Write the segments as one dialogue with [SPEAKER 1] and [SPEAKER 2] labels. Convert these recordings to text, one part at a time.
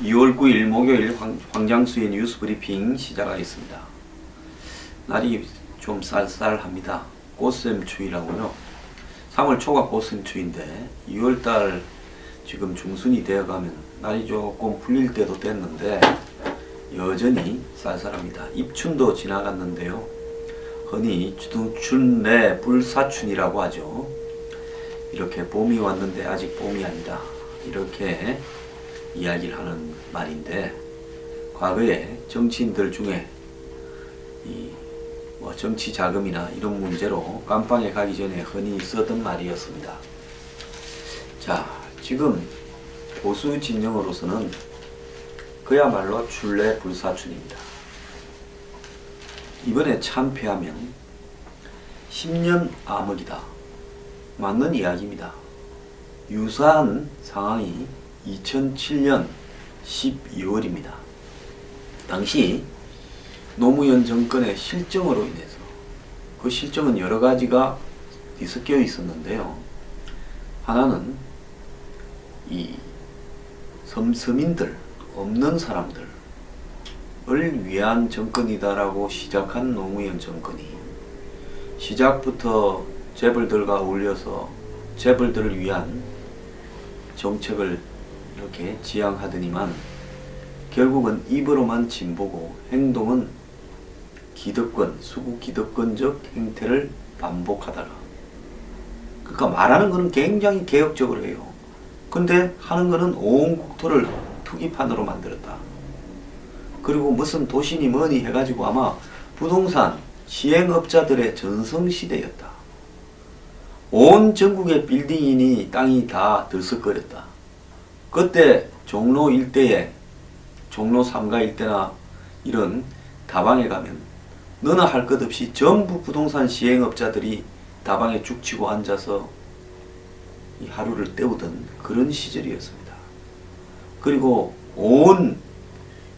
[SPEAKER 1] 2월 9일 목요일 황장수의 뉴스 브리핑 시작하겠습니다. 날이 좀 쌀쌀합니다. 꽃샘추위라고요. 3월 초가 꽃샘추위인데 2월달 지금 중순이 되어가면 날이 조금 풀릴 때도 됐는데 여전히 쌀쌀합니다. 입춘도 지나갔는데요. 흔히 춘내 불사춘이라고 하죠. 이렇게 봄이 왔는데 아직 봄이 아니다, 이렇게 이야기를 하는 말인데, 과거에 정치인들 중에 정치 자금이나 이런 문제로 감방에 가기 전에 흔히 쓰던 말이었습니다. 자, 지금 보수 진영으로서는 그야말로 출래 불사춘입니다. 이번에 참패하면 10년 암흑이다, 맞는 이야기입니다. 유사한 상황이 2007년 12월입니다. 당시 노무현 정권의 실정으로 인해서, 그 실정은 여러 가지가 뒤섞여 있었는데요. 하나는 이 서민들, 없는 사람들을 위한 정권이다라고 시작한 노무현 정권이 시작부터 재벌들과 어울려서 재벌들을 위한 정책을 이렇게 지향하더니만 결국은 입으로만 진보고 행동은 기득권, 수구 기득권적 행태를 반복하다가, 그러니까 말하는 거는 굉장히 개혁적으로 해요. 근데 하는 거는 온 국토를 투기판으로 만들었다. 그리고 무슨 도시니 뭐니 해가지고 아마 부동산 시행업자들의 전성시대였다. 온 전국의 빌딩이니 땅이 다 들썩거렸다. 그때 종로 일대에, 종로 3가 일대나 이런 다방에 가면 너나 할 것 없이 전부 부동산 시행업자들이 다방에 쭉 치고 앉아서 이 하루를 때우던 그런 시절이었습니다. 그리고 온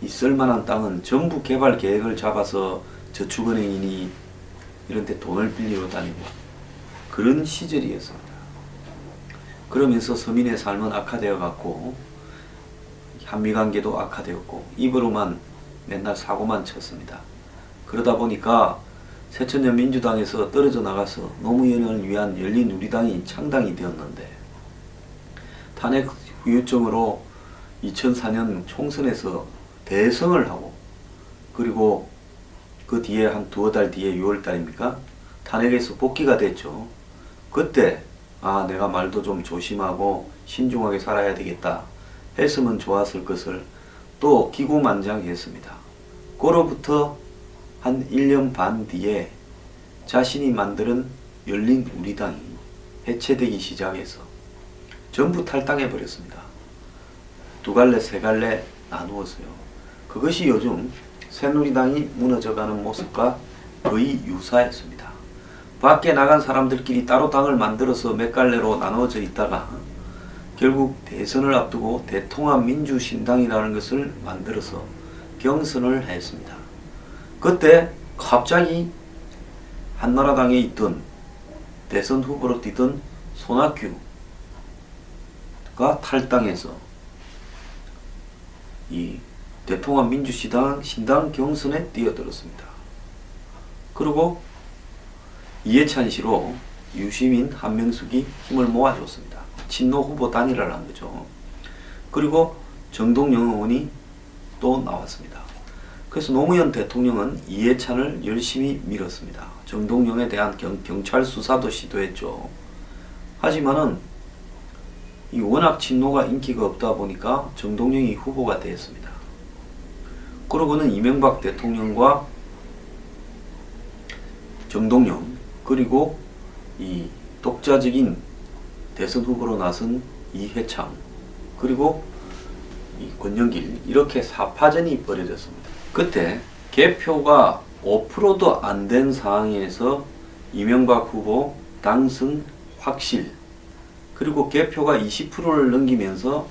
[SPEAKER 1] 이 쓸만한 땅은 전부 개발 계획을 잡아서 저축은행이니 이런 데 돈을 빌리러 다니고 그런 시절이었습니다. 그러면서 서민의 삶은 악화되어 갔고 한미관계도 악화되었고 입으로만 맨날 사고만 쳤습니다. 그러다 보니까 새천년 민주당에서 떨어져 나가서 노무현을 위한 열린우리당이 창당이 되었는데, 탄핵 후유증으로 2004년 총선에서 대승을 하고, 그리고 그 뒤에 한 두어 달 뒤에 6월달입니까? 탄핵에서 복귀가 됐죠. 그때 내가 말도 좀 조심하고 신중하게 살아야 되겠다 했으면 좋았을 것을 또 기고만장했습니다. 그로부터 한 1년 반 뒤에 자신이 만드는 열린우리당이 해체되기 시작해서 전부 탈당해 버렸습니다. 두 갈래 세 갈래 나누었어요. 그것이 요즘 새누리당이 무너져가는 모습과 거의 유사했습니다. 밖에 나간 사람들끼리 따로 당을 만들어서 몇 갈래로 나누어져 있다가 결국 대선을 앞두고 대통합민주신당이라는 것을 만들어서 경선을 했습니다. 그때 갑자기 한나라당에 있던 대선 후보로 뛰던 손학규가 탈당해서 이 대통합민주신당 경선에 뛰어들었습니다. 그리고 이해찬시로 유시민, 한명숙이 힘을 모아줬습니다. 친노 후보 단일화를 한 거죠. 그리고 정동영 의원이 또 나왔습니다. 그래서 노무현 대통령은 이해찬을 열심히 밀었습니다. 정동영에 대한 경찰 수사도 시도했죠. 하지만은 이 워낙 친노가 인기가 없다 보니까 정동영이 후보가 되었습니다. 그러고는 이명박 대통령과 정동영, 그리고 이 독자적인 대선 후보로 나선 이회창, 그리고 이 권영길, 이렇게 사파전이 벌어졌습니다. 그때 개표가 5%도 안 된 상황에서 이명박 후보 당선 확실, 그리고 개표가 20%를 넘기면서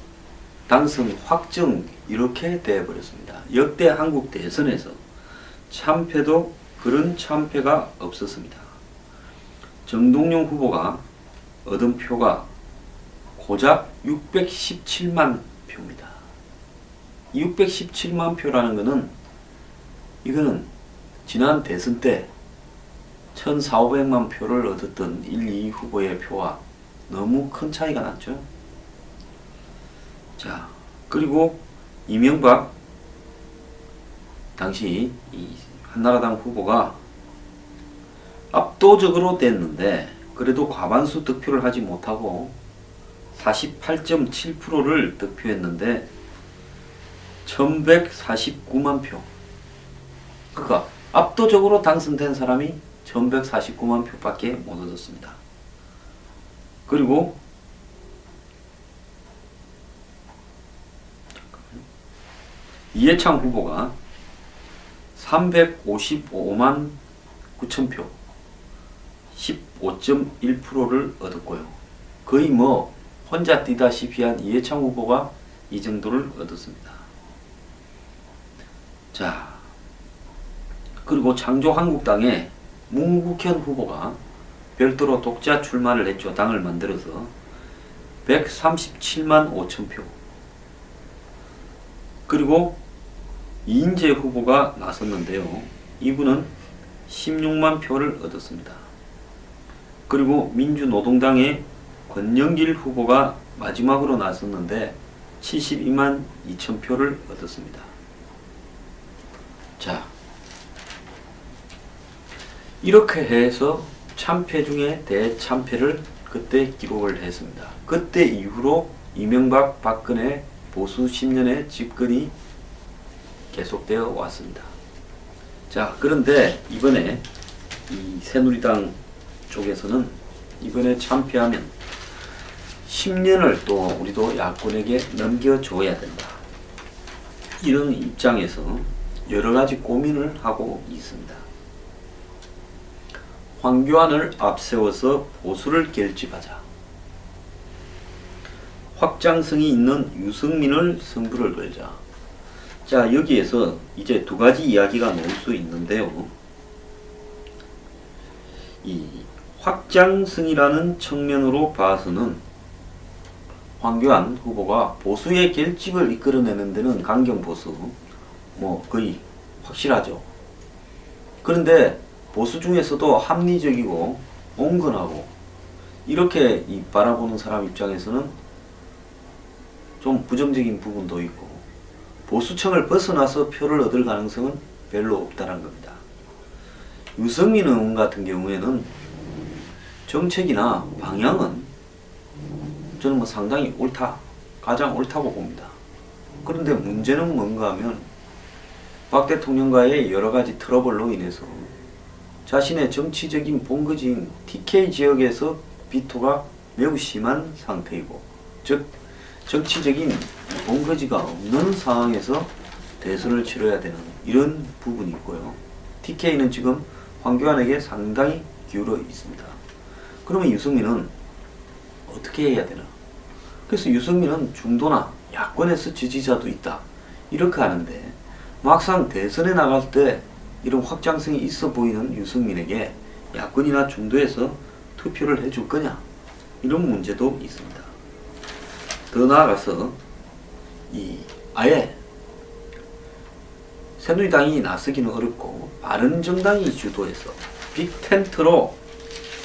[SPEAKER 1] 당선 확정, 이렇게 되어버렸습니다. 역대 한국 대선에서 참패도 그런 참패가 없었습니다. 정동영 후보가 얻은 표가 고작 617만 표입니다. 617만 표라는 거는 이거는 지난 대선 때 1,400~500만 표를 얻었던 1, 2 후보의 표와 너무 큰 차이가 났죠. 자, 그리고 이명박 당시 이 한나라당 후보가 압도적으로 됐는데 그래도 과반수 득표를 하지 못하고 48.7%를 득표했는데 1149만 표. 그러니까 압도적으로 당선된 사람이 1149만 표밖에 못 얻었습니다. 그리고 이해창 후보가 355만 9천 표, 15.1%를 얻었고요. 거의 뭐 혼자 뛰다시피 한 이해창 후보가 이 정도를 얻었습니다. 자, 그리고 창조한국당의 문국현 후보가 별도로 독자 출마를 했죠. 당을 만들어서 137만 5천 표. 그리고 이인재 후보가 나섰는데요. 이분은 16만 표를 얻었습니다. 그리고 민주노동당의 권영길 후보가 마지막으로 나섰는데 72만 2천 표를 얻었습니다. 자, 이렇게 해서 참패 중에 대참패를 그때 기록을 했습니다. 그때 이후로 이명박 박근혜 보수 10년의 집권이 계속되어 왔습니다. 자, 그런데 이번에 이 새누리당 쪽에서는 이번에 참패하면 10년을 또 우리도 야권에게 넘겨줘야 된다. 이런 입장에서 여러가지 고민을 하고 있습니다. 황교안을 앞세워서 보수를 결집하자. 확장성이 있는 유승민을 승부를 걸자. 자, 여기에서 이제 두 가지 이야기가 나올 수 있는데요. 이 확장성이라는 측면으로 봐서는 황교안 후보가 보수의 결집을 이끌어내는 데는 강경보수 뭐 거의 확실하죠. 그런데 보수 중에서도 합리적이고 온건하고 이렇게 바라보는 사람 입장에서는 좀 부정적인 부분도 있고 보수층을 벗어나서 표를 얻을 가능성은 별로 없다는 겁니다. 유승민 의원 같은 경우에는 정책이나 방향은 저는 뭐 상당히 옳다, 가장 옳다고 봅니다. 그런데 문제는 뭔가 하면 박 대통령과의 여러가지 트러블로 인해서 자신의 정치적인 본거지인 TK 지역에서 비토가 매우 심한 상태이고, 즉 정치적인 본거지가 없는 상황에서 대선을 치러야 되는 이런 부분이 있고요. TK는 지금 황교안에게 상당히 기울어 있습니다. 그러면 유승민은 어떻게 해야 되나? 그래서 유승민은 중도나 야권에서 지지자도 있다 이렇게 하는데, 막상 대선에 나갈 때 이런 확장성이 있어 보이는 유승민에게 야권이나 중도에서 투표를 해줄 거냐, 이런 문제도 있습니다. 더 나아가서 아예 새누리당이 나서기는 어렵고 바른정당이 주도해서 빅텐트로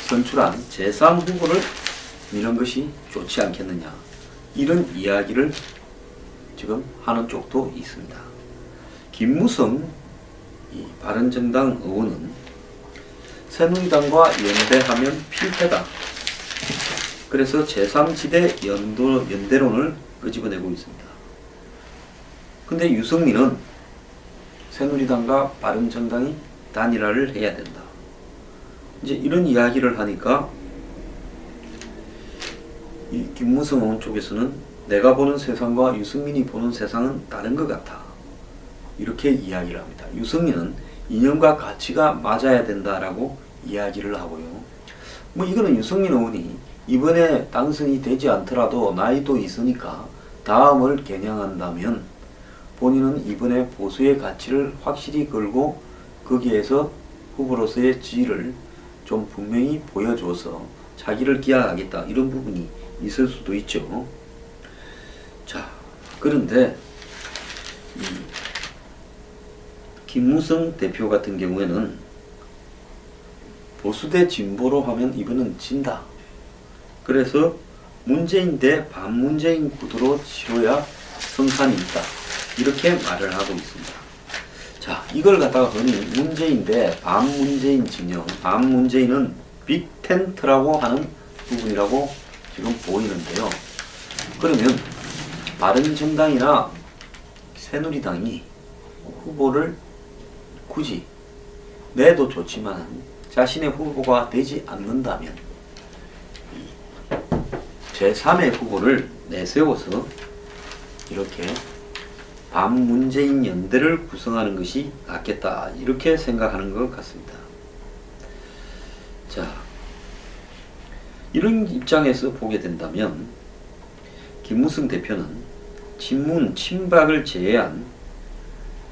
[SPEAKER 1] 선출한 제3후보를 미는 것이 좋지 않겠느냐, 이런 이야기를 지금 하는 쪽도 있습니다. 김무성 바른정당 의원은 새누리당과 연대하면 필패다. 그래서 제3지대 연대론을 끄집어내고 있습니다. 근데 유승민은 새누리당과 바른정당이 단일화를 해야 된다. 이제 이런 이야기를 하니까 이 김무성 의원 쪽에서는 내가 보는 세상과 유승민이 보는 세상은 다른 것 같아, 이렇게 이야기를 합니다. 유승민은 이념과 가치가 맞아야 된다라고 이야기를 하고요. 뭐 이거는 유승민 의원이 이번에 당선이 되지 않더라도 나이도 있으니까 다음을 겨냥한다면 본인은 이번에 보수의 가치를 확실히 걸고 거기에서 후보로서의 지위를 좀 분명히 보여줘서 자기를 기하하겠다, 이런 부분이 있을 수도 있죠. 자, 그런데 이 김무성 대표 같은 경우에는 보수 대 진보로 하면 이거는 진다. 그래서 문재인 대 반문재인 구도로 치러야 성산이 있다. 이렇게 말을 하고 있습니다. 자, 이걸 갖다가 흔히 문재인 대 반문재인 진영, 반문재인은 빅텐트라고 하는 부분이라고 지금 보이는데요. 그러면 바른정당이나 새누리당이 후보를 굳이 내도 좋지만 자신의 후보가 되지 않는다면 제3의 후보를 내세워서 이렇게 반문재인 연대를 구성하는 것이 낫겠다, 이렇게 생각하는 것 같습니다. 자, 이런 입장에서 보게 된다면 김무성 대표는 친문, 친박을 제외한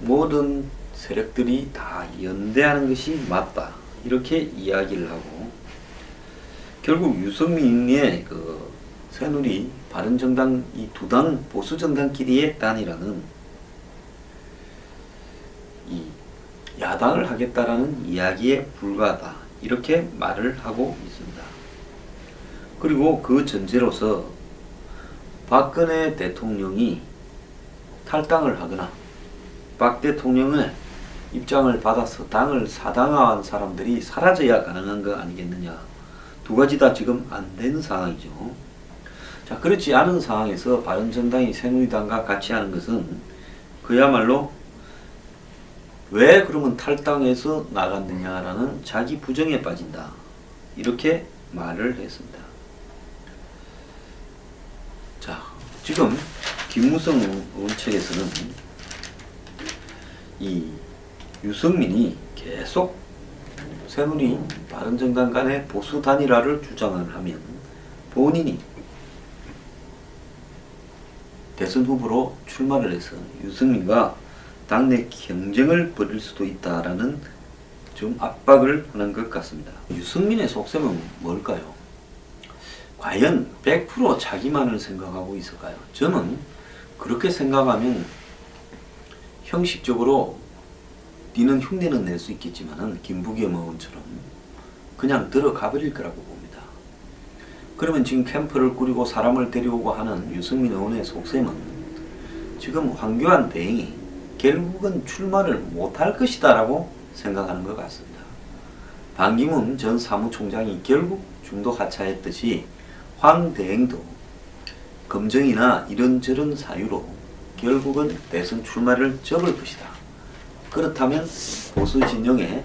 [SPEAKER 1] 모든 세력들이 다 연대하는 것이 맞다, 이렇게 이야기를 하고, 결국 유승민의 그 새누리, 바른정당 이 두 당 보수정당끼리의 단일화는 이 야당을 하겠다라는 이야기에 불과하다, 이렇게 말을 하고 있습니다. 그리고 그 전제로서 박근혜 대통령이 탈당을 하거나 박 대통령의 입장을 받아서 당을 사당화한 사람들이 사라져야 가능한 거 아니겠느냐. 두 가지 다 지금 안 되는 상황이죠. 자, 그렇지 않은 상황에서 바른정당이 새누리당과 같이 하는 것은 그야말로 왜 그러면 탈당해서 나갔느냐라는 자기 부정에 빠진다, 이렇게 말을 했습니다. 자, 지금 김무성 의원 측에서는 이 유승민이 계속 새누리, 바른정당 간의 보수 단일화를 주장을 하면 본인이 대선 후보로 출마를 해서 유승민과 당내 경쟁을 벌일 수도 있다라는 좀 압박을 하는 것 같습니다. 유승민의 속셈은 뭘까요? 과연 100% 자기만을 생각하고 있을까요? 저는 그렇게 생각하면 형식적으로 니는 흉내는 낼 수 있겠지만은 김부겸 의원처럼 그냥 들어가 버릴 거라고 봅니다. 그러면 지금 캠프를 꾸리고 사람을 데려오고 하는 유승민 의원의 속셈은 지금 황교안 대행이 결국은 출마를 못할 것이다 라고 생각하는 것 같습니다. 반기문 전 사무총장이 결국 중도 하차했듯이 황 대행도 검증이나 이런저런 사유로 결국은 대선 출마를 접을 것이다. 그렇다면 보수 진영에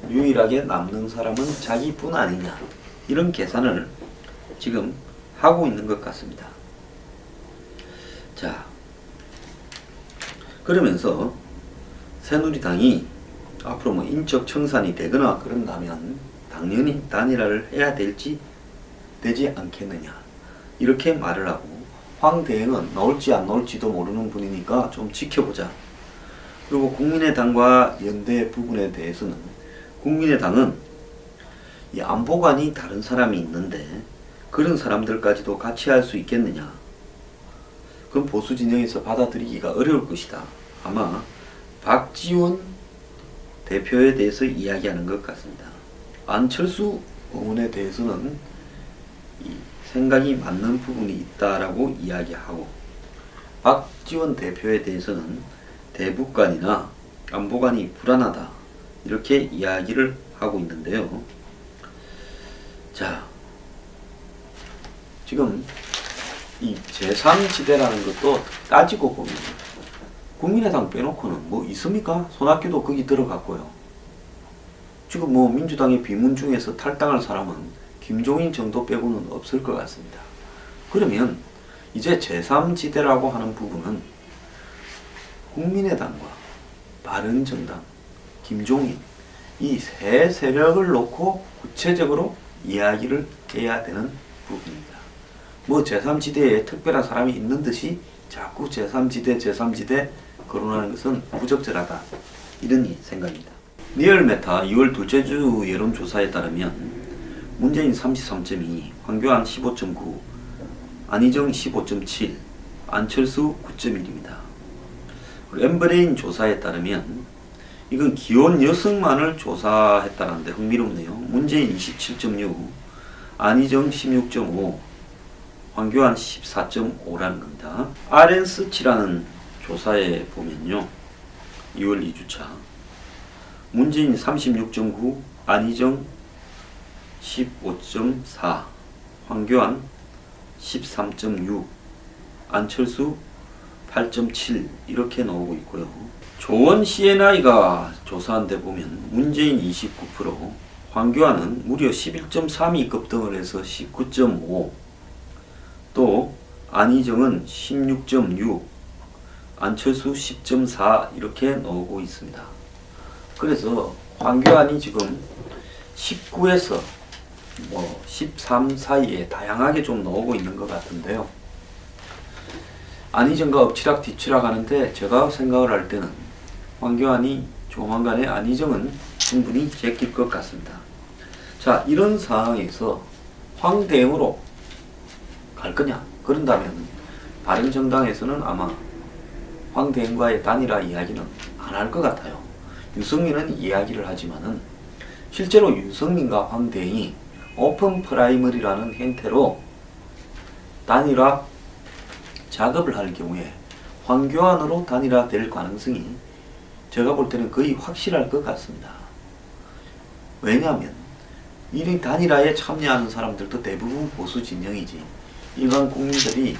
[SPEAKER 1] 유일하게 남는 사람은 자기뿐 아니냐, 이런 계산을 지금 하고 있는 것 같습니다. 자, 그러면서 새누리당이 앞으로 뭐 인적 청산이 되거나 그런다면 당연히 단일화를 해야 되지 않겠느냐, 이렇게 말을 하고, 황 대행은 나올지 안 나올지도 모르는 분이니까 좀 지켜보자. 그리고 국민의당과 연대 부분에 대해서는 국민의당은 이 안보관이 다른 사람이 있는데 그런 사람들까지도 같이 할 수 있겠느냐. 그럼 보수 진영에서 받아들이기가 어려울 것이다. 아마 박지원 대표에 대해서 이야기하는 것 같습니다. 안철수 의원에 대해서는 이 생각이 맞는 부분이 있다라고 이야기하고, 박지원 대표에 대해서는 대북관이나 안보관이 불안하다, 이렇게 이야기를 하고 있는데요. 자, 지금 이 제3지대라는 것도 따지고 보면 국민의당 빼놓고는 뭐 있습니까? 손학규도 거기 들어갔고요. 지금 뭐 민주당의 비문 중에서 탈당할 사람은 김종인 정도 빼고는 없을 것 같습니다. 그러면 이제 제3지대라고 하는 부분은 국민의당과 바른정당, 김종인 이 세 세력을 놓고 구체적으로 이야기를 해야 되는 부분입니다. 뭐 제3지대에 특별한 사람이 있는 듯이 자꾸 제3지대 거론하는 것은 부적절하다, 이런 생각입니다. 리얼메타 2월 둘째 주 여론조사에 따르면 문재인 33.2, 황교안 15.9, 안희정 15.7, 안철수 9.1입니다. 엠브레인 조사에 따르면 이건 기혼 여성만을 조사했다는데 흥미롭네요. 문재인 27.6, 안희정 16.5, 황교안 14.5라는 겁니다. RN서치라는 조사에 보면요, 2월 2주차 문재인 36.9, 안희정 15.4, 황교안 13.6, 안철수 8.7 이렇게 나오고 있고요. 조원 CNI가 조사한 데 보면 문재인 29%, 황교안은 무려 11.32 급등을 해서 19.5, 또 안희정은 16.6, 안철수 10.4 이렇게 나오고 있습니다. 그래서 황교안이 지금 19에서 13 사이에 다양하게 좀 나오고 있는 것 같은데요. 안희정과 엎치락 뒤치락 하는데 제가 생각을 할 때는 황교안이 조만간에 안희정은 충분히 제낄 것 같습니다. 자, 이런 상황에서 황대행으로 갈 거냐? 그런다면 바른정당에서는 아마 황대행과의 단일화 이야기는 안 할 것 같아요. 유승민은 이야기를 하지만은 실제로 유승민과 황대행이 오픈 프라이머리라는 형태로 단일화 작업을 할 경우에 황교안으로 단일화될 가능성이 제가 볼 때는 거의 확실할 것 같습니다. 왜냐하면 이 단일화에 참여하는 사람들도 대부분 보수 진영이지, 일반 국민들이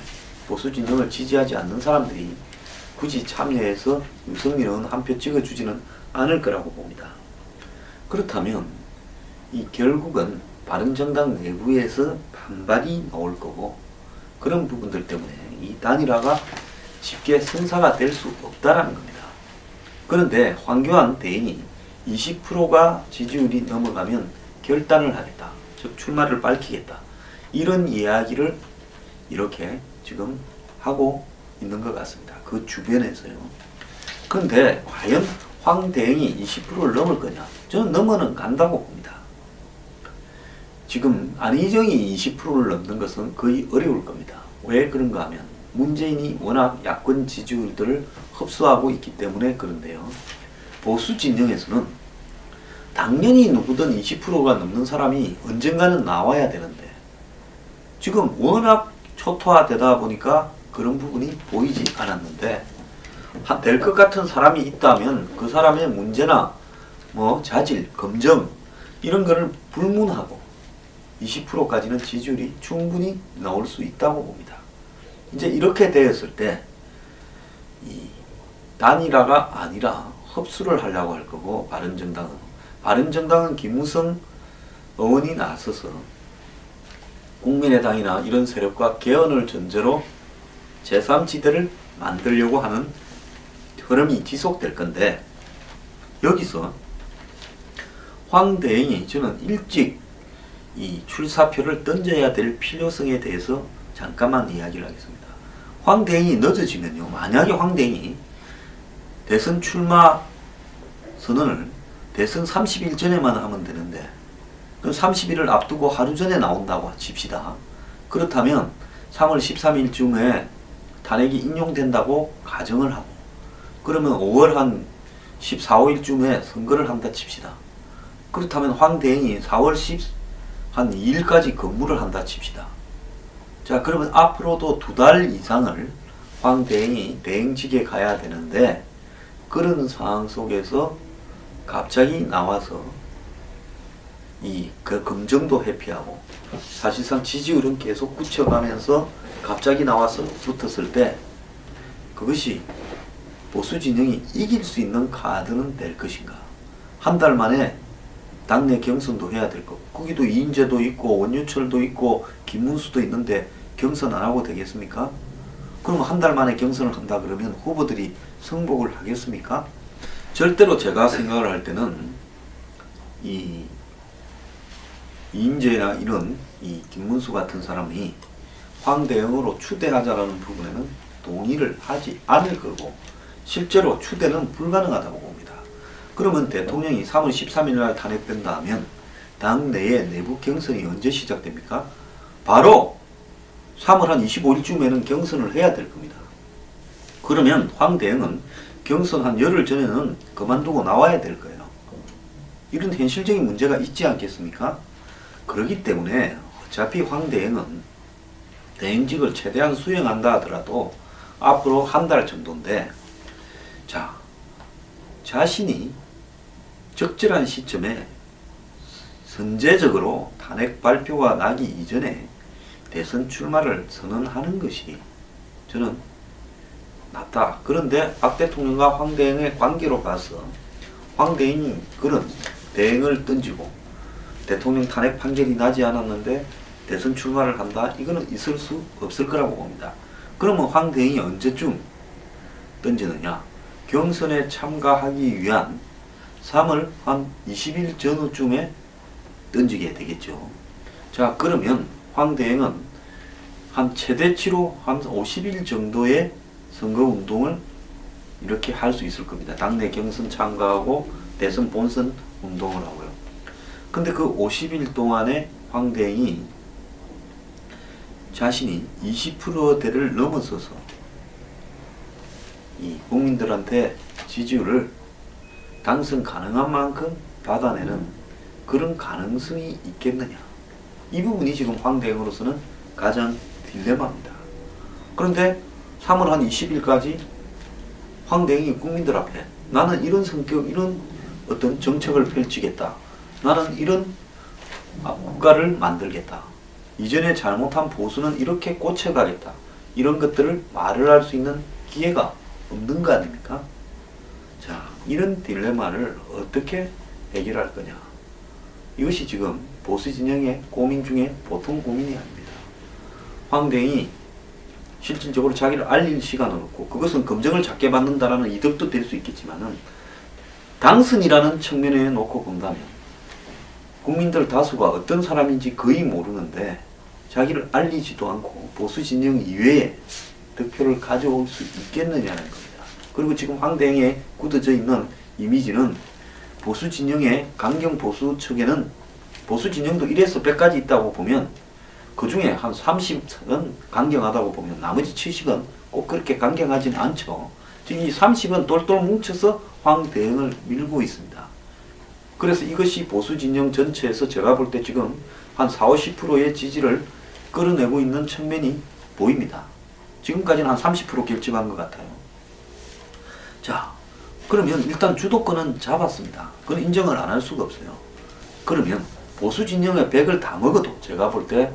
[SPEAKER 1] 보수 진영을 지지하지 않는 사람들이 굳이 참여해서 유승민은 한 표 찍어주지는 않을 거라고 봅니다. 그렇다면 이 결국은 바른정당 내부에서 반발이 나올 거고, 그런 부분들 때문에 이 단일화가 쉽게 성사가 될 수 없다라는 겁니다. 그런데 황교안 대행이 20%가 지지율이 넘어가면 결단을 하겠다, 즉 출마를 밝히겠다, 이런 이야기를 이렇게 지금 하고 있는 것 같습니다. 그 주변에서요. 그런데 과연 황 대행이 20%를 넘을 거냐? 저는 넘어는 간다고 봅니다. 지금 안희정이 20%를 넘는 것은 거의 어려울 겁니다. 왜 그런가 하면 문재인이 워낙 야권 지지율들을 흡수하고 있기 때문에 그런데요. 보수 진영에서는 당연히 누구든 20%가 넘는 사람이 언젠가는 나와야 되는데 지금 워낙 초토화되다 보니까 그런 부분이 보이지 않았는데, 될 것 같은 사람이 있다면 그 사람의 문제나 자질, 검증 이런 거를 불문하고 20%까지는 지지율이 충분히 나올 수 있다고 봅니다. 이제 이렇게 되었을 때 이 단일화가 아니라 흡수를 하려고 할 거고, 바른정당은 김무성 의원이 나서서 국민의당이나 이런 세력과 개헌을 전제로 제3지대를 만들려고 하는 흐름이 지속될 건데, 여기서 황 대행이 저는 일찍 이 출사표를 던져야 될 필요성에 대해서 잠깐만 이야기를 하겠습니다. 황 대행이 늦어지면요, 만약에 황 대행이 대선 출마 선언을 대선 30일 전에만 하면 되는데, 그럼 30일을 앞두고 하루 전에 나온다고 칩시다. 그렇다면 3월 13일쯤에 탄핵이 인용된다고 가정을 하고, 그러면 5월 한 14, 15일쯤에 선거를 한다 칩시다. 그렇다면 황 대행이 4월 10한 2일까지 근무를 한다 칩시다. 자, 그러면 앞으로도 2달 이상을 황 대행이 대행직에 가야 되는데, 그런 상황 속에서 갑자기 나와서 그 검증도 회피하고 사실상 지지율은 계속 굳혀가면서 갑자기 나와서 붙었을 때, 그것이 보수 진영이 이길 수 있는 카드는 될 것인가? 한 달 만에 당내 경선도 해야 될 거고, 거기도 이인재도 있고 원유철도 있고 김문수도 있는데 경선 안 하고 되겠습니까? 그럼 한 달 만에 경선을 한다 그러면 후보들이 승복을 하겠습니까? 절대로 제가 생각을 할 때는 이 이인재나 이런 이 김문수 같은 사람이 황 대행으로 추대하자라는 부분에는 동의를 하지 않을 거고, 실제로 추대는 불가능하다고 봅니다. 그러면 대통령이 3월 13일 날 탄핵된다 하면 당내에 내부 경선이 언제 시작됩니까? 바로 3월 한 25일쯤에는 경선을 해야 될 겁니다. 그러면 황 대행은 경선 한 열흘 전에는 그만두고 나와야 될 거예요. 이런 현실적인 문제가 있지 않겠습니까? 그렇기 때문에 어차피 황대행은 대행직을 최대한 수행한다 하더라도 앞으로 한 달 정도인데, 자, 자신이 적절한 시점에 선제적으로 탄핵 발표가 나기 이전에 대선 출마를 선언하는 것이 저는 낫다. 그런데 박 대통령과 황대행의 관계로 봐서 황대행이 그런 대행을 던지고 대통령 탄핵 판결이 나지 않았는데 대선 출마를 한다? 이거는 있을 수 없을 거라고 봅니다. 그러면 황대행이 언제쯤 던지느냐? 경선에 참가하기 위한 3월 한 20일 전후쯤에 던지게 되겠죠. 자, 그러면 황대행은 한 최대치로 한 50일 정도의 선거운동을 이렇게 할 수 있을 겁니다. 당내 경선 참가하고 대선 본선 운동을 하고요. 근데 그 50일 동안에 황대행이 자신이 20%대를 넘어서서 이 국민들한테 지지율을 당선 가능한 만큼 받아내는 그런 가능성이 있겠느냐. 이 부분이 지금 황대행으로서는 가장 딜레마입니다. 그런데 3월 한 20일까지 황대행이 국민들 앞에 나는 이런 성격, 이런 어떤 정책을 펼치겠다. 나는 이런 국가를 만들겠다. 이전에 잘못한 보수는 이렇게 고쳐가겠다. 이런 것들을 말을 할 수 있는 기회가 없는 거 아닙니까? 자, 이런 딜레마를 어떻게 해결할 거냐. 이것이 지금 보수 진영의 고민 중에 보통 고민이 아닙니다. 황대행이 실질적으로 자기를 알릴 시간은 없고, 그것은 검증을 작게 받는다라는 이득도 될 수 있겠지만은, 당선이라는 측면에 놓고 본다면 국민들 다수가 어떤 사람인지 거의 모르는데 자기를 알리지도 않고 보수 진영 이외에 득표를 가져올 수 있겠느냐는 겁니다. 그리고 지금 황대행에 굳어져 있는 이미지는 보수 진영의 강경 보수 측에는 보수 진영도 1에서 100까지 있다고 보면 그 중에 한 30은 강경하다고 보면 나머지 70은 꼭 그렇게 강경하진 않죠. 지금 이 30은 똘똘 뭉쳐서 황대행을 밀고 있습니다. 그래서 이것이 보수 진영 전체에서 제가 볼 때 지금 한 40~50%의 지지를 끌어내고 있는 측면이 보입니다. 지금까지는 한 30% 결집한 것 같아요. 자, 그러면 일단 주도권은 잡았습니다. 그건 인정을 안 할 수가 없어요. 그러면 보수 진영의 100을 다 먹어도 제가 볼 때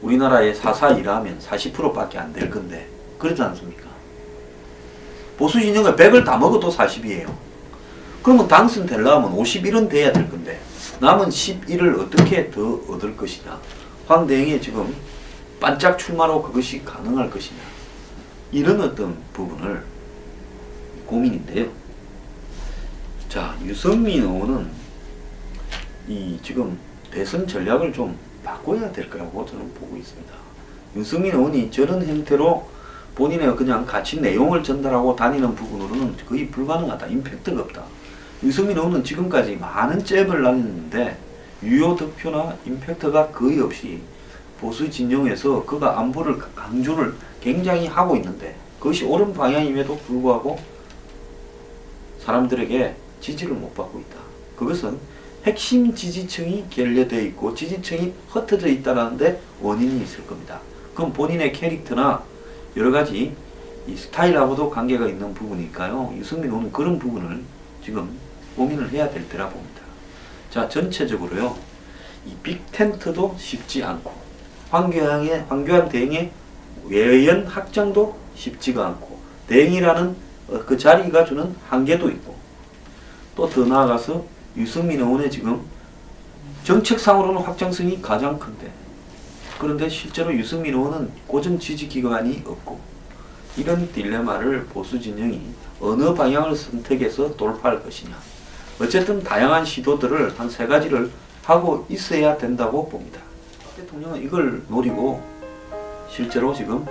[SPEAKER 1] 우리나라의 4.4 40%밖에 안 될 건데 그렇지 않습니까? 보수 진영의 100을 다 먹어도 40이에요. 그러면 당선되려면 51은 돼야 될 건데 남은 11을 어떻게 더 얻을 것이냐. 황대행이 지금 반짝 출마로 그것이 가능할 것이냐. 이런 어떤 부분을 고민인데요. 자, 유승민 의원은 이 지금 대선 전략을 좀 바꿔야 될 거라고 저는 보고 있습니다. 유승민 의원이 저런 형태로 본인의 그냥 가치 내용을 전달하고 다니는 부분으로는 거의 불가능하다. 임팩트가 없다. 유승민 의원은 지금까지 많은 잽을 날렸는데 유효 득표나 임팩트가 거의 없이 보수 진영에서 그가 안보를 강조를 굉장히 하고 있는데 그것이 옳은 방향임에도 불구하고 사람들에게 지지를 못 받고 있다. 그것은 핵심 지지층이 결여되어 있고 지지층이 흩어져 있다는데 원인이 있을 겁니다. 그럼 본인의 캐릭터나 여러가지 이 스타일하고도 관계가 있는 부분이니까요. 유승민 의원은 그런 부분을 지금 고민을 해야 될 때라 봅니다. 자, 전체적으로요. 이 빅텐트도 쉽지 않고 황교안 대행의 외연 확장도 쉽지가 않고 대행이라는 그 자리가 주는 한계도 있고 또 더 나아가서 유승민 의원의 지금 정책상으로는 확장성이 가장 큰데 그런데 실제로 유승민 의원은 고정 지지 기관이 없고 이런 딜레마를 보수 진영이 어느 방향을 선택해서 돌파할 것이냐. 어쨌든 다양한 시도들을 한 3가지를 하고 있어야 된다고 봅니다. 대통령은 이걸 노리고 실제로 지금